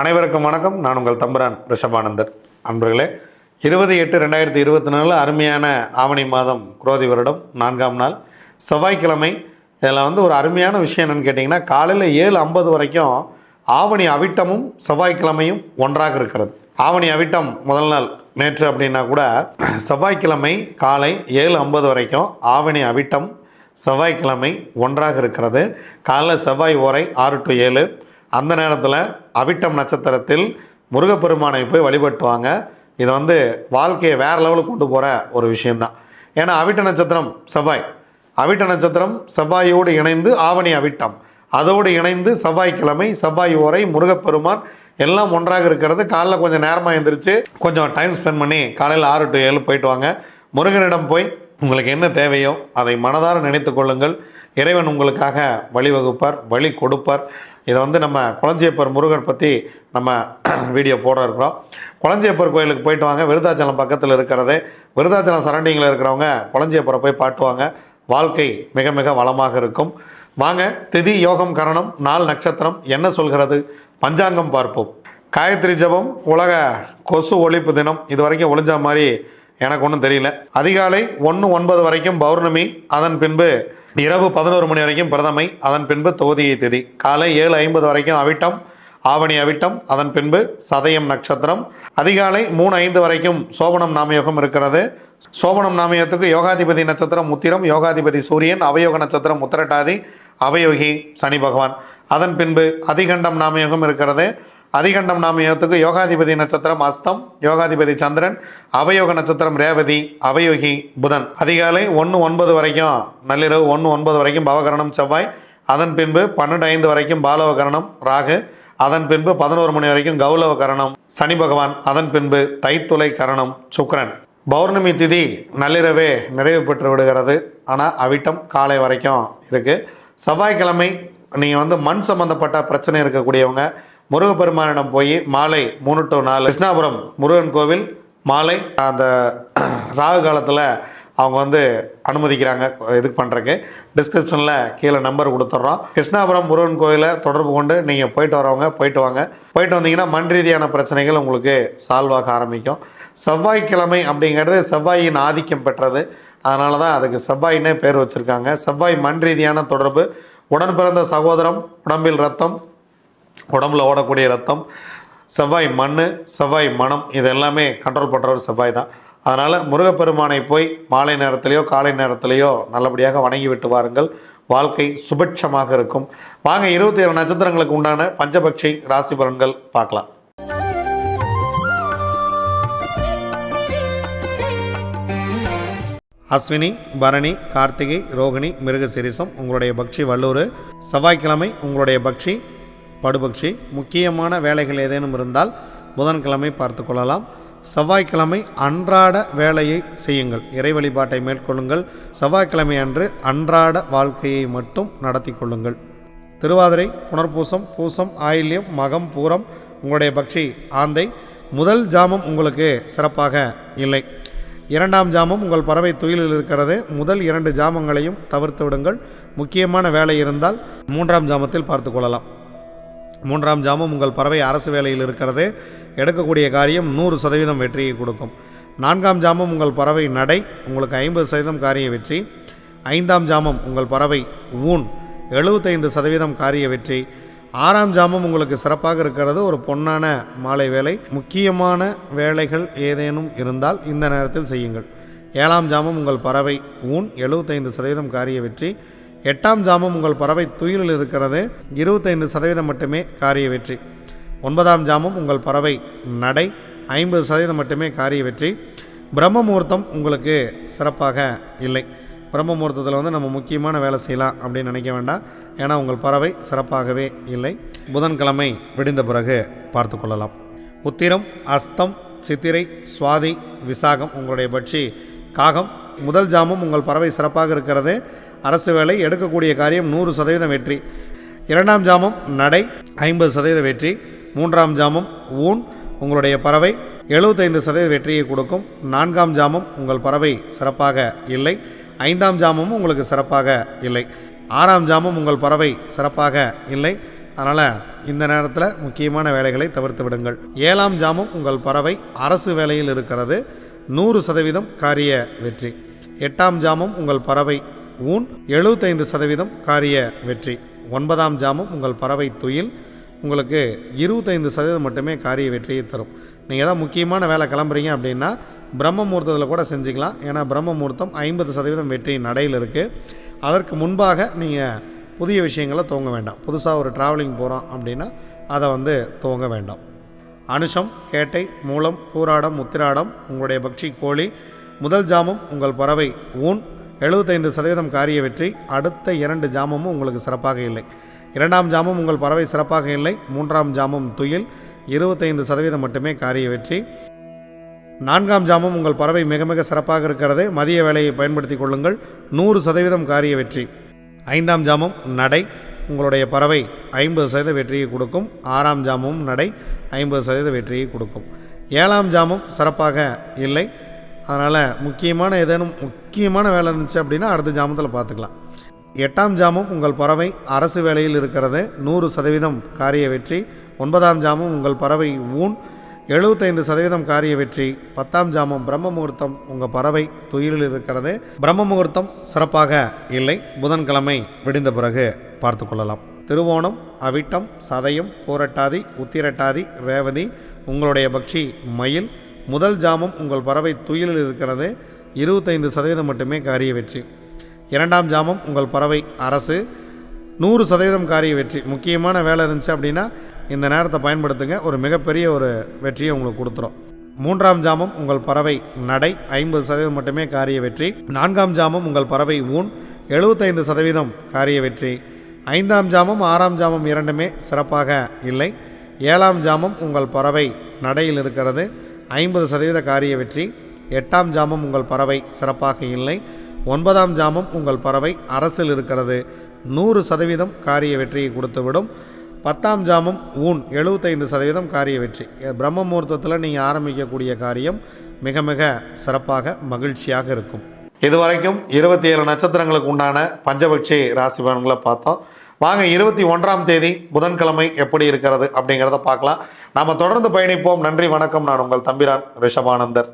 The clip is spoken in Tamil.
அனைவருக்கும் வணக்கம். நான் உங்கள் தம்புரான் ரிஷபானந்தர். அன்பர்களே, 20/8/2024 அருமையான ஆவணி மாதம் குரோதி வருடம் 4ஆம் நாள் செவ்வாய்க்கிழமை. இதில் ஒரு அருமையான விஷயம் என்னென்னு கேட்டிங்கன்னா, காலையில் 7:50 வரைக்கும் ஆவணி அவிட்டமும் செவ்வாய்க்கிழமையும் ஒன்றாக இருக்கிறது. ஆவணி அவிட்டம் முதல் நாள் நேற்று அப்படின்னா கூட, செவ்வாய்க்கிழமை காலை 7:50 வரைக்கும் ஆவணி அவிட்டம் செவ்வாய்க்கிழமை ஒன்றாக இருக்கிறது. காலையில் செவ்வாய் ஓரை 6 to 7. அந்த நேரத்தில் அவிட்டம் நட்சத்திரத்தில் முருகப்பெருமானை போய் வழிபட்டுவாங்க. இது வாழ்க்கையை வேறு லெவலுக்கு கொண்டு போகிற ஒரு விஷயந்தான். ஏன்னா அவிட்ட நட்சத்திரம் செவ்வாய், அவிட்ட நட்சத்திரம் செவ்வாயோடு இணைந்து ஆவணி அவிட்டம், அதோடு இணைந்து செவ்வாய்க்கிழமை செவ்வாய் ஓரை முருகப்பெருமான் எல்லாம் ஒன்றாக இருக்கிறது. காலையில் கொஞ்சம் நேரமாக எழுந்திரிச்சு கொஞ்சம் டைம் ஸ்பெண்ட் பண்ணி காலையில் 6 to 7 போயிட்டு வாங்க. முருகனிடம் போய் உங்களுக்கு என்ன தேவையோ அதை மனதார நினைத்து கொள்ளுங்கள். இறைவன் உங்களுக்காக வழிவகுப்பார், வழி கொடுப்பார். இதை நம்ம குளஞ்சியப்பர் முருகர் பற்றி நம்ம வீடியோ போட இருக்கிறோம். குளஞ்சியப்பர் கோயிலுக்கு போயிட்டு வாங்க. விருத்தாச்சலம் பக்கத்தில் இருக்கிறது. விருத்தாச்சலம் சரௌண்டிங்கில் இருக்கிறவங்க குளஞ்சியப்பரை போய் பாட்டுவாங்க. வாழ்க்கை மிக மிக வளமாக இருக்கும். வாங்க, திதி யோகம் கரணம் நாள் நட்சத்திரம் என்ன சொல்கிறது பஞ்சாங்கம் பார்ப்போம். காயத்ரி ஜபம் உலக கொசு ஒழிப்பு தினம். இது வரைக்கும் ஒழிஞ்ச மாதிரி எனக்கு ஒன்றும் தெரியல. அதிகாலை 1:09 வரைக்கும் பௌர்ணமி, அதன் பின்பு இரவு 11 மணி வரைக்கும் பிரதமை, அதன் பின்பு தோதியை திதி. காலை 7:50 வரைக்கும் அவிட்டம், ஆவணி அவிட்டம், அதன் பின்பு சதயம் நட்சத்திரம். அதிகாலை 3:05 வரைக்கும் சோபனம் நாமயோகம் இருக்கிறது. சோபனம் நாமயத்துக்கு யோகாதிபதி நட்சத்திரம் உத்திரம், யோகாதிபதி சூரியன், அவயோக நட்சத்திரம் உத்திரட்டாதி, அவயோகி சனி பகவான். அதன் பின்பு அதிகண்டம் நாமயோகம் இருக்கிறது. அதிகண்டம் நாமயோகத்துக்கு யோகாதிபதி நட்சத்திரம் அஸ்தம், யோகாதிபதி சந்திரன், அவயோக நட்சத்திரம் ரேவதி, அவயோகி புதன். அதிகாலை 1:09 வரைக்கும் நள்ளிரவு 1:09 வரைக்கும் பவகரணம் செவ்வாய். அதன் பின்பு 12:05 வரைக்கும் பாலவ கரணம் ராகு. அதன் பின்பு 11 மணி வரைக்கும் கௌலவ கரணம் சனி பகவான். அதன் பின்பு தைத்துளை கரணம் சுக்கிரன். பௌர்ணமி திதி நள்ளிரவே நிறைவு பெற்று விடுகிறது. ஆனால் அவிட்டம் காலை வரைக்கும் இருக்குது. செவ்வாய்க்கிழமை நீங்கள் மண் சம்பந்தப்பட்ட பிரச்சனை இருக்கக்கூடியவங்க முருகப்பெருமானிடம் போய் மாலை 3 to 4 கிருஷ்ணாபுரம் முருகன் கோவில் மாலை அந்த ராகு காலத்தில் அவங்க அனுமதிக்கிறாங்க இதுக்கு பண்ணுறக்கு. டிஸ்கிரிப்ஷனில் கீழே நம்பர் கொடுத்துட்றோம். கிருஷ்ணாபுரம் முருகன் கோயிலை தொடர்பு கொண்டு நீங்கள் போயிட்டு வரவங்க போயிட்டு வாங்க. போயிட்டு வந்தீங்கன்னா மண் ரீதியான பிரச்சனைகள் உங்களுக்கு சால்வ் ஆக ஆரம்பிக்கும். செவ்வாய்க்கிழமை அப்படிங்கிறது செவ்வாயின் ஆதிக்கம் பெற்றது. அதனால தான் அதுக்கு செவ்வாயினே பேர் வச்சுருக்காங்க. செவ்வாய் மண் ரீதியான தொடர்பு, உடன் பிறந்த சகோதரம், உடம்பில் ரத்தம், உடம்புல ஓடக்கூடிய ரத்தம், செவ்வாய் மண், செவ்வாய் மனம், இது எல்லாமே கண்ட்ரோல் பண்ணுறவர் செவ்வாய் தான். அதனால் முருகப்பெருமானை போய் மாலை நேரத்திலேயோ காலை நேரத்திலேயோ நல்லபடியாக வணங்கி விட்டு வாருங்கள். வாழ்க்கை சுபிட்சமாக இருக்கும். வாங்க, 27 நட்சத்திரங்களுக்கு உண்டான பஞ்சபக்ஷி ராசி பலன்கள் பார்க்கலாம். அஸ்வினி, பரணி, கார்த்திகை, ரோகிணி, மிருகசிரிசம் உங்களுடைய பக்ஷி வல்லூர். செவ்வாய்க்கிழமை உங்களுடைய பக்ஷி படுபக்ஷி. முக்கியமான வேலைகள் ஏதேனும் இருந்தால் புதன்கிழமை பார்த்து கொள்ளலாம். செவ்வாய்க்கிழமை அன்றாட வேலையை செய்யுங்கள், இறை வழிபாட்டை மேற்கொள்ளுங்கள். செவ்வாய்க்கிழமை அன்று அன்றாட வாழ்க்கையை மட்டும் நடத்தி கொள்ளுங்கள். திருவாதிரை, புனர்பூசம், பூசம், ஆயில்யம், மகம், பூரம் உங்களுடைய பக்ஷி ஆந்தை. முதல் ஜாமம் உங்களுக்கு சிறப்பாக இல்லை. 2ஆம் ஜாமம் உங்கள் பறவை துயிலில் இருக்கிறது. முதல் 2 ஜாமங்களையும் தவிர்த்து விடுங்கள். முக்கியமான வேலை இருந்தால் 3ஆம் ஜாமத்தில் பார்த்து கொள்ளலாம். 3ஆம் ஜாமம் உங்கள் பறவை அரசு வேலையில் இருக்கிறது. எடுக்கக்கூடிய காரியம் 100% வெற்றியை கொடுக்கும். 4ஆம் ஜாமம் உங்கள் பறவை நடை, உங்களுக்கு 50% காரிய வெற்றி. 5ஆம் ஜாமம் உங்கள் பறவை ஊன், 75% காரிய வெற்றி. 6ஆம் ஜாமம் உங்களுக்கு சிறப்பாக இருக்கிறது. ஒரு பொன்னான மாலை வேலை. முக்கியமான வேலைகள் ஏதேனும் இருந்தால் இந்த நேரத்தில் செய்யுங்கள். 7ஆம் ஜாமம் உங்கள் பறவை ஊன், 75% காரிய வெற்றி. 8ஆம் ஜாமம் உங்கள் பறவை துயிலில் இருக்கிறது. 25% மட்டுமே காரிய வெற்றி. 9ஆம் ஜாமம் உங்கள் பறவை நடை, 50% மட்டுமே காரிய வெற்றி. பிரம்ம முகூர்த்தம் உங்களுக்கு சிறப்பாக இல்லை. பிரம்ம முகூர்த்தத்தில் நம்ம முக்கியமான வேலை செய்யலாம் அப்படின்னு நினைக்க வேண்டாம். ஏன்னா உங்கள் பறவை சிறப்பாகவே இல்லை. புதன்கிழமை விடிந்த பிறகு பார்த்து கொள்ளலாம். உத்திரம், அஸ்தம், சித்திரை, சுவாதி, விசாகம் உங்களுடைய பட்சி காகம். முதல் ஜாமம் உங்கள் பறவை சிறப்பாக இருக்கிறது. அரசு வேலை, எடுக்கக்கூடிய காரியம் 100% வெற்றி. 2ஆம் ஜாமம் நடை, 50% வெற்றி. 3ஆம் ஜாமம் ஊன் உங்களுடைய பறவை 75% வெற்றியை கொடுக்கும். 4ஆம் ஜாமம் உங்கள் பறவை சிறப்பாக இல்லை. 5ஆம் ஜாமமும் உங்களுக்கு சிறப்பாக இல்லை. 6ஆம் ஜாமம் உங்கள் பறவை சிறப்பாக இல்லை. அதனால் இந்த நேரத்தில் முக்கியமான வேலைகளை தவிர்த்து விடுங்கள். 7ஆம் ஜாமம் உங்கள் பறவை அரசு வேலையில் இருக்கிறது, 100% காரிய வெற்றி. 8ஆம் ஜாமம் உங்கள் பறவை ஊன், 75% காரிய வெற்றி. 9ஆம் ஜாமம் உங்கள் பறவை துயில், உங்களுக்கு 25% மட்டுமே காரிய வெற்றியை தரும். நீங்கள் தான் முக்கியமான வேலை கிளம்புறீங்க அப்படின்னா பிரம்ம முகூர்த்தத்தில் கூட செஞ்சுக்கலாம். ஏன்னா பிரம்ம முகூர்த்தம் 50% வெற்றி நடையில் இருக்குது. அதற்கு முன்பாக நீங்கள் புதிய விஷயங்களை துவங்க வேண்டாம். புதுசாக ஒரு ட்ராவலிங் போகிறோம் அப்படின்னா அதை துவங்க வேண்டாம். அனுஷம், கேட்டை, மூலம், பூராடம், உத்திராடம் உங்களுடைய பக்ஷி கோழி. முதல் ஜாமம் உங்கள் பறவை ஊன், 75% காரிய வெற்றி. அடுத்த 2 ஜாமமும் உங்களுக்கு சிறப்பாக இல்லை. 2ஆம் ஜாமம் உங்கள் பறவை சிறப்பாக இல்லை. 3ஆம் ஜாமம் துயில், 25% மட்டுமே காரிய வெற்றி. 4ஆம் ஜாமம் உங்கள் பறவை மிக மிக சிறப்பாக இருக்கிறது, மதிய வேலையை பயன்படுத்தி கொள்ளுங்கள், 100% காரிய வெற்றி. 5ஆம் ஜாமம் நடை, உங்களுடைய பறவை 50% வெற்றியை கொடுக்கும். 6ஆம் ஜாமமும் நடை 50% வெற்றியை கொடுக்கும். 7ஆம் ஜாமம் சிறப்பாக இல்லை. அதனால் முக்கியமான வேலை இருந்துச்சு அப்படின்னா அடுத்த ஜாமத்தில் பார்த்துக்கலாம். 8ஆம் ஜாமம் உங்கள் பறவை அரசு வேலையில் இருக்கிறது, 100% காரிய வெற்றி. 9ஆம் ஜாமம் உங்கள் பறவை ஊன், 75% காரிய வெற்றி. 10ஆம் ஜாமம் பிரம்ம முகூர்த்தம் உங்கள் பறவை துயிலில் இருக்கிறது, பிரம்ம முகூர்த்தம் சிறப்பாக இல்லை. புதன்கிழமை விடிந்த பிறகு பார்த்து கொள்ளலாம். திருவோணம், அவிட்டம், சதயம், பூரட்டாதி, உத்திரட்டாதி, ரேவதி உங்களுடைய பக்ஷி மயில். முதல் ஜாமம் உங்கள் பறவை துயிலில் இருக்கிறது, 25% மட்டுமே காரிய வெற்றி. 2ஆம் ஜாமம் உங்கள் பறவை அரசு, 100% காரிய வெற்றி. முக்கியமான வேலை இருந்துச்சு அப்படின்னா இந்த நேரத்தை பயன்படுத்துங்க, ஒரு மிகப்பெரிய ஒரு வெற்றியை உங்களுக்கு கொடுத்துரும். 3ஆம் ஜாமம் உங்கள் பறவை நடை, 50% மட்டுமே காரிய வெற்றி. 4ஆம் ஜாமம் உங்கள் பறவை ஊன், 75% காரிய வெற்றி. 5ஆம் ஜாமம் 6ஆம் ஜாமம் இரண்டுமே சிறப்பாக இல்லை. 7ஆம் ஜாமம் உங்கள் பறவை நடையில் இருக்கிறது, 50% காரிய வெற்றி. 8ஆம் ஜாமம் உங்கள் பறவை சிறப்பாக இல்லை. 9ஆம் ஜாமம் உங்கள் பறவை அரசில் இருக்கிறது, 100% காரிய வெற்றியை கொடுத்துவிடும். 10ஆம் ஜாமம் ஊன், 75% காரிய வெற்றி. பிரம்ம முகூர்த்தத்தில் நீங்கள் ஆரம்பிக்கக்கூடிய காரியம் மிக மிக சிறப்பாக மகிழ்ச்சியாக இருக்கும். இதுவரைக்கும் 27 நட்சத்திரங்களுக்கு உண்டான பஞ்சபட்சி ராசி பலன்களை பார்த்தோம். வாங்க 21ஆம் தேதி புதன்கிழமை எப்படி இருக்கிறது அப்படிங்கிறத பார்க்கலாம். நாம் தொடர்ந்து பயணிப்போம். நன்றி, வணக்கம். நான் உங்கள் தம்பிரான் ரிஷபானந்தர்.